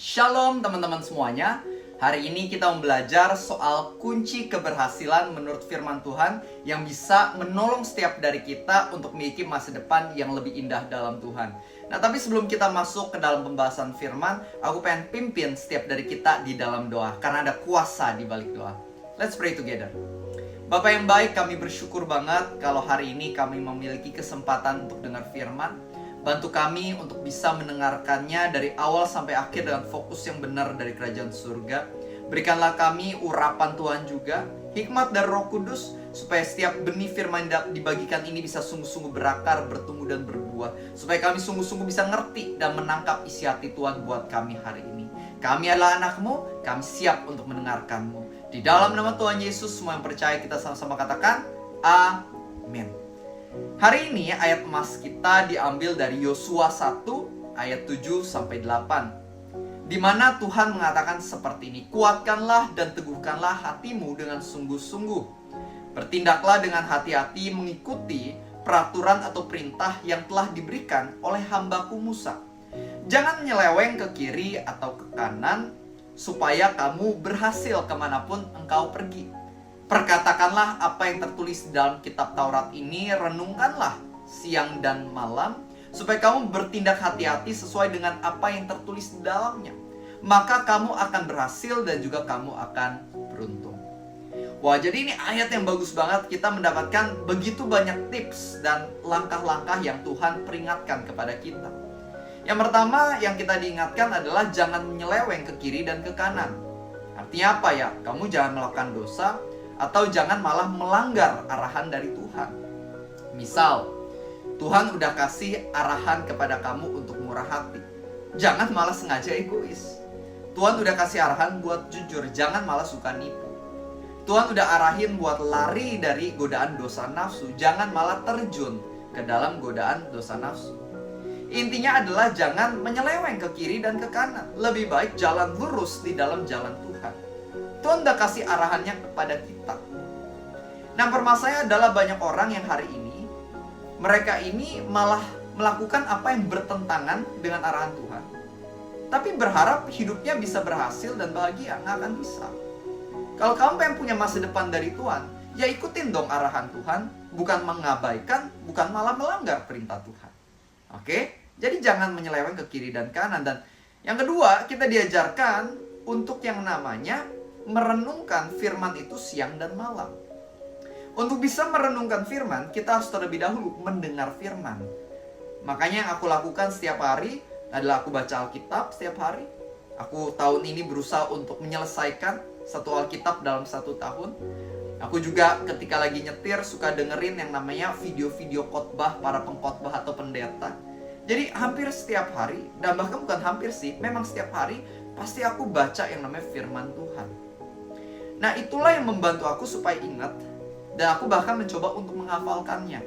Shalom teman-teman semuanya. Hari ini kita mau belajar soal kunci keberhasilan menurut firman Tuhan yang bisa menolong setiap dari kita untuk memiliki masa depan yang lebih indah dalam Tuhan. Nah, tapi sebelum kita masuk ke dalam pembahasan firman, aku pengen pimpin setiap dari kita di dalam doa karena ada kuasa di balik doa. Let's pray together. Bapak yang baik, kami bersyukur banget kalau hari ini kami memiliki kesempatan untuk dengar firman. Bantu kami untuk bisa mendengarkannya dari awal sampai akhir dengan fokus yang benar dari kerajaan surga. Berikanlah kami urapan Tuhan juga, hikmat dari Roh Kudus, supaya setiap benih firman yang dibagikan ini bisa sungguh-sungguh berakar, bertumbuh dan berbuah. Supaya kami sungguh-sungguh bisa ngerti dan menangkap isi hati Tuhan buat kami hari ini. Kami adalah anak-Mu, kami siap untuk mendengarkan-Mu. Di dalam nama Tuhan Yesus, semua yang percaya kita sama-sama katakan, Amin. Hari ini ayat emas kita diambil dari Yosua 1 ayat 7-8, di mana Tuhan mengatakan seperti ini, kuatkanlah dan teguhkanlah hatimu dengan sungguh-sungguh. Bertindaklah dengan hati-hati mengikuti peraturan atau perintah yang telah diberikan oleh hambaku Musa. Jangan menyeleweng ke kiri atau ke kanan, supaya kamu berhasil kemanapun engkau pergi. Perkatakanlah apa yang tertulis di dalam kitab Taurat ini, renungkanlah siang dan malam, supaya kamu bertindak hati-hati sesuai dengan apa yang tertulis di dalamnya. Maka kamu akan berhasil dan juga kamu akan beruntung. Wah, jadi ini ayat yang bagus banget. Kita mendapatkan begitu banyak tips dan langkah-langkah yang Tuhan peringatkan kepada kita. Yang pertama yang kita diingatkan adalah jangan menyeleweng ke kiri dan ke kanan. Artinya apa ya? Kamu jangan melakukan dosa, atau jangan malah melanggar arahan dari Tuhan. Misal, Tuhan udah kasih arahan kepada kamu untuk murah hati. Jangan malah sengaja egois. Tuhan udah kasih arahan buat jujur. Jangan malah suka nipu. Tuhan udah arahin buat lari dari godaan dosa nafsu. Jangan malah terjun ke dalam godaan dosa nafsu. Intinya adalah jangan menyeleweng ke kiri dan ke kanan. Lebih baik jalan lurus di dalam jalan Tuhan. Tuhan udah kasih arahannya kepada kita. Nah, permasalahannya adalah banyak orang yang hari ini, mereka ini malah melakukan apa yang bertentangan dengan arahan Tuhan. Tapi berharap hidupnya bisa berhasil dan bahagia. Nggak akan bisa. Kalau kamu pengen punya masa depan dari Tuhan, ya ikutin dong arahan Tuhan. Bukan mengabaikan, bukan malah melanggar perintah Tuhan. Oke? Jadi jangan menyeleweng ke kiri dan kanan. Dan yang kedua, kita diajarkan untuk yang namanya merenungkan firman itu siang dan malam. Untuk bisa merenungkan firman, kita harus terlebih dahulu mendengar firman. Makanya yang aku lakukan setiap hari adalah aku baca Alkitab setiap hari. Aku tahun ini berusaha untuk menyelesaikan satu Alkitab dalam 1 tahun. Aku juga ketika lagi nyetir suka dengerin yang namanya video-video khotbah para pengkhotbah atau pendeta. Jadi hampir setiap hari, dan bahkan bukan hampir sih, memang setiap hari pasti aku baca yang namanya firman Tuhan. Nah, itulah yang membantu aku supaya ingat. Dan aku bahkan mencoba untuk menghafalkannya.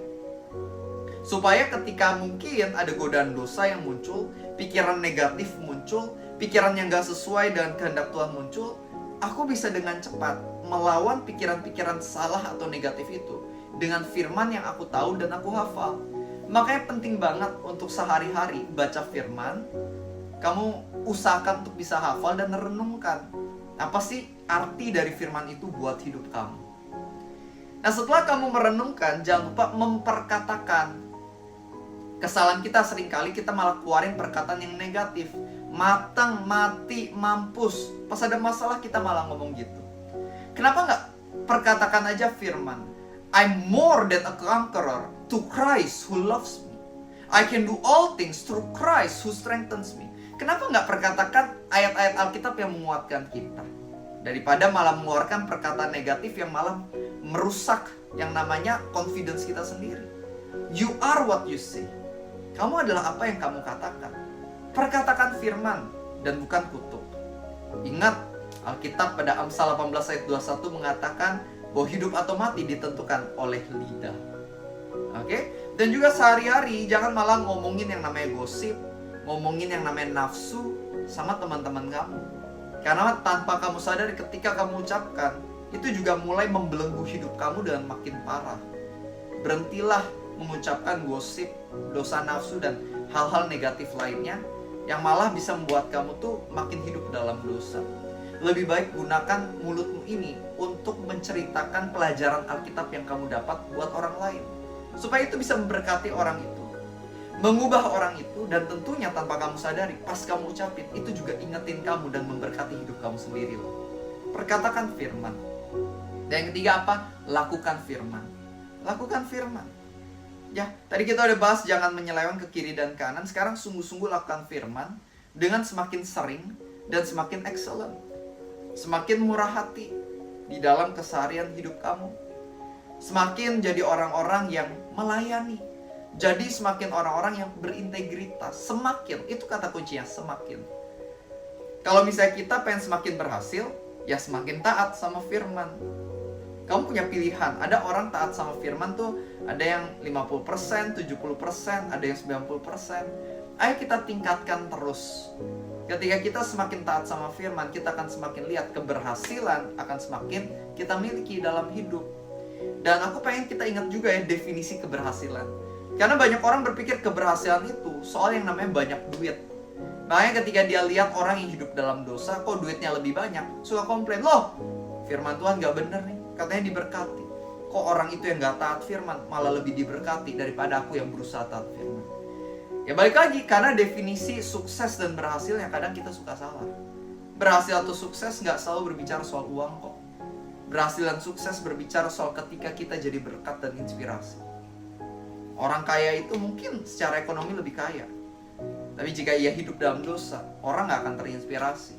Supaya ketika mungkin ada godaan dosa yang muncul, pikiran negatif muncul, pikiran yang gak sesuai dengan kehendak Tuhan muncul, aku bisa dengan cepat melawan pikiran-pikiran salah atau negatif itu dengan firman yang aku tahu dan aku hafal. Makanya penting banget untuk sehari-hari baca firman. Kamu usahakan untuk bisa hafal dan renungkan. Apa sih arti dari firman itu buat hidup kamu? Nah, setelah kamu merenungkan, jangan lupa memperkatakan. Kesalahan kita seringkali kita malah keluarin perkataan yang negatif. Matang, mati, mampus. Pas ada masalah kita malah ngomong gitu. Kenapa nggak perkatakan aja firman? I'm more than a conqueror to Christ who loves me. I can do all things through Christ who strengthens me. Kenapa nggak perkatakan ayat-ayat Alkitab yang menguatkan kita? Daripada malah mengeluarkan perkataan negatif yang malah merusak yang namanya confidence kita sendiri. You are what you say. Kamu adalah apa yang kamu katakan. Perkatakan firman dan bukan kutuk. Ingat, Alkitab pada Amsal 18 ayat 21 mengatakan bahwa hidup atau mati ditentukan oleh lidah. Oke? Dan juga sehari-hari jangan malah ngomongin yang namanya gosip, ngomongin yang namanya nafsu sama teman-teman kamu. Karena tanpa kamu sadar ketika kamu ucapkan, itu juga mulai membelenggu hidup kamu dengan makin parah. Berhentilah mengucapkan gosip, dosa nafsu, dan hal-hal negatif lainnya. yang malah bisa membuat kamu tuh makin hidup dalam dosa. Lebih baik gunakan mulutmu ini untuk menceritakan pelajaran Alkitab yang kamu dapat buat orang lain, supaya itu bisa memberkati orang itu, mengubah orang itu, dan tentunya tanpa kamu sadari, pas kamu ucapin, itu juga ingetin kamu dan memberkati hidup kamu sendiri loh. Perkatakan firman. Dan yang ketiga apa? Lakukan firman. Lakukan firman. Ya, tadi kita udah bahas jangan menyeleweng ke kiri dan kanan. Sekarang sungguh-sungguh lakukan firman dengan semakin sering dan semakin excellent. Semakin murah hati di dalam keseharian hidup kamu. Semakin jadi orang-orang yang melayani. Jadi semakin orang-orang yang berintegritas. Semakin, itu kata kuncinya, semakin. Kalau misalnya kita pengen semakin berhasil, ya semakin taat sama firman. Kamu punya pilihan. Ada orang taat sama firman tuh, ada yang 50%, 70%, ada yang 90%. Ayo kita tingkatkan terus. Ketika kita semakin taat sama firman, kita akan semakin lihat keberhasilan akan semakin kita miliki dalam hidup. Dan aku pengen kita ingat juga ya definisi keberhasilan. Karena banyak orang berpikir keberhasilan itu soal yang namanya banyak duit. Makanya ketika dia lihat orang yang hidup dalam dosa, kok duitnya lebih banyak, suka komplain, loh firman Tuhan gak bener nih, katanya diberkati. Kok orang itu yang gak taat firman malah lebih diberkati daripada aku yang berusaha taat firman. Ya balik lagi, karena definisi sukses dan berhasilnya kadang kita suka salah. Berhasil atau sukses gak selalu berbicara soal uang kok. Berhasil dan sukses berbicara soal ketika kita jadi berkat dan inspirasi. Orang kaya itu mungkin secara ekonomi lebih kaya, tapi jika ia hidup dalam dosa, orang gak akan terinspirasi.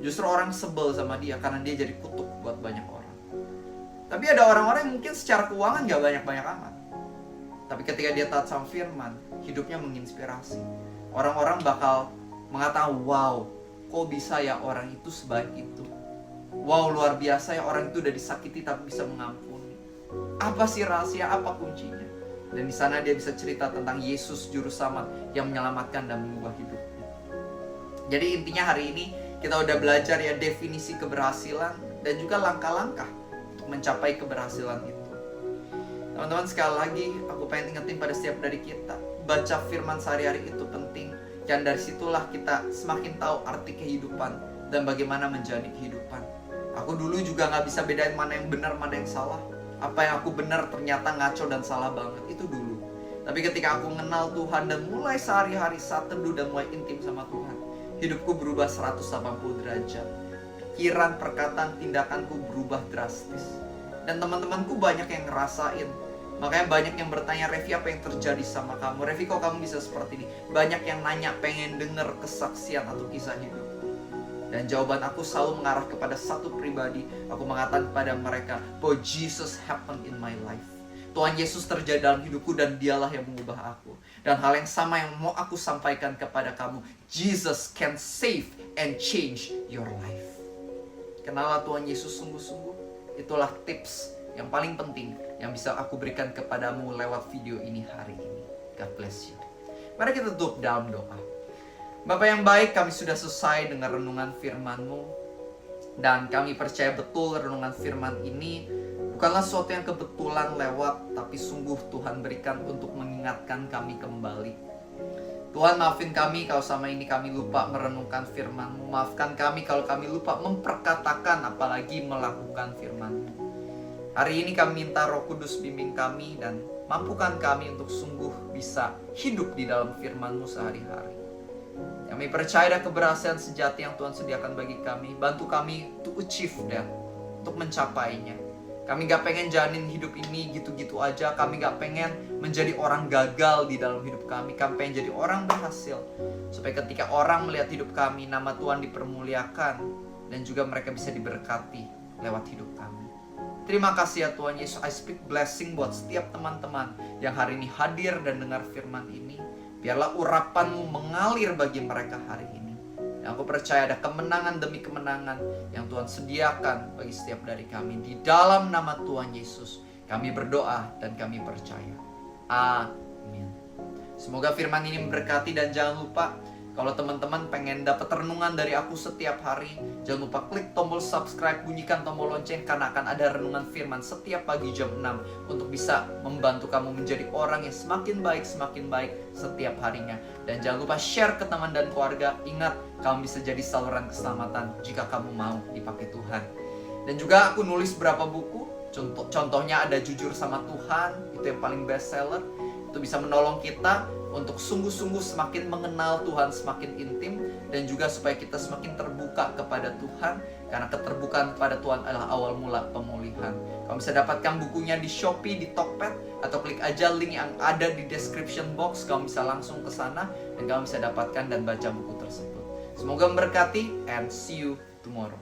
Justru orang sebel sama dia karena dia jadi kutuk buat banyak orang. Tapi ada orang-orang yang mungkin secara keuangan gak banyak-banyak amat, tapi ketika dia taat sama firman, hidupnya menginspirasi. Orang-orang bakal mengatakan, wow, kok bisa ya orang itu sebaik itu. Wow, luar biasa ya orang itu udah disakiti tapi bisa mengampuni. Apa sih rahasia, apa kuncinya? Dan di sana dia bisa cerita tentang Yesus Juru Selamat yang menyelamatkan dan mengubah hidupnya. Jadi intinya hari ini kita udah belajar ya definisi keberhasilan dan juga langkah-langkah untuk mencapai keberhasilan itu. Teman-teman, sekali lagi aku pengen ingetin pada setiap dari kita, baca firman sehari-hari itu penting. Dan dari situlah kita semakin tahu arti kehidupan dan bagaimana menjalani kehidupan. Aku dulu juga gak bisa bedain mana yang benar, mana yang salah. Apa yang aku benar ternyata ngaco dan salah banget, itu dulu. Tapi ketika aku mengenal Tuhan dan mulai sehari-hari saat teduh dan mulai intim sama Tuhan, hidupku berubah 180 derajat. Pikiran, perkataan, tindakanku berubah drastis. Dan teman-temanku banyak yang ngerasain. Makanya banyak yang bertanya, Revi apa yang terjadi sama kamu? Revi kok kamu bisa seperti ini? Banyak yang nanya, pengen denger kesaksian atau kisah hidup. Dan jawaban aku selalu mengarah kepada satu pribadi. Aku mengatakan kepada mereka bahwa Jesus happened in my life. Tuhan Yesus terjadi dalam hidupku dan dialah yang mengubah aku. Dan hal yang sama yang mau aku sampaikan kepada kamu, Jesus can save and change your life. Kenalah Tuhan Yesus sungguh-sungguh. Itulah tips yang paling penting yang bisa aku berikan kepadamu lewat video ini hari ini. God bless you. Mari kita tutup dalam doa. Bapa yang baik, kami sudah selesai dengan renungan firman-Mu. Dan kami percaya betul renungan firman ini bukanlah sesuatu yang kebetulan lewat, tapi sungguh Tuhan berikan untuk mengingatkan kami kembali. Tuhan, maafin kami kalau selama ini kami lupa merenungkan firman-Mu. Maafkan kami kalau kami lupa memperkatakan apalagi melakukan firman-Mu. Hari ini kami minta Roh Kudus bimbing kami dan mampukan kami untuk sungguh bisa hidup di dalam firman-Mu sehari-hari. Kami percaya ada keberhasilan sejati yang Tuhan sediakan bagi kami. Bantu kami to achieve that, untuk mencapainya. Kami gak pengen jalanin hidup ini gitu-gitu aja. Kami gak pengen menjadi orang gagal di dalam hidup kami. Kami pengen jadi orang berhasil, supaya ketika orang melihat hidup kami, nama Tuhan dipermuliakan dan juga mereka bisa diberkati lewat hidup kami. Terima kasih ya Tuhan Yesus. I speak blessing buat setiap teman-teman yang hari ini hadir dan dengar firman ini. Biarlah urapan-Mu mengalir bagi mereka hari ini. Dan aku percaya ada kemenangan demi kemenangan yang Tuhan sediakan bagi setiap dari kami. Di dalam nama Tuhan Yesus kami berdoa dan kami percaya. Amin. Semoga firman ini memberkati dan jangan lupa Kalau teman-teman pengen dapat renungan dari aku setiap hari, jangan lupa klik tombol subscribe, bunyikan tombol lonceng, karena akan ada renungan firman setiap pagi jam 6 untuk bisa membantu kamu menjadi orang yang semakin baik setiap harinya. Dan jangan lupa share ke teman dan keluarga. Ingat, kamu bisa jadi saluran keselamatan jika kamu mau dipakai Tuhan. Dan juga aku nulis beberapa buku. Contohnya ada Jujur sama Tuhan, itu yang paling best seller. Itu bisa menolong kita untuk sungguh-sungguh semakin mengenal Tuhan, semakin intim, dan juga supaya kita semakin terbuka kepada Tuhan, karena keterbukaan kepada Tuhan adalah awal mula pemulihan. Kamu bisa dapatkan bukunya di Shopee, di Tokped, atau klik aja link yang ada di description box. Kamu bisa langsung ke sana dan kamu bisa dapatkan dan baca buku tersebut. Semoga memberkati, and see you tomorrow.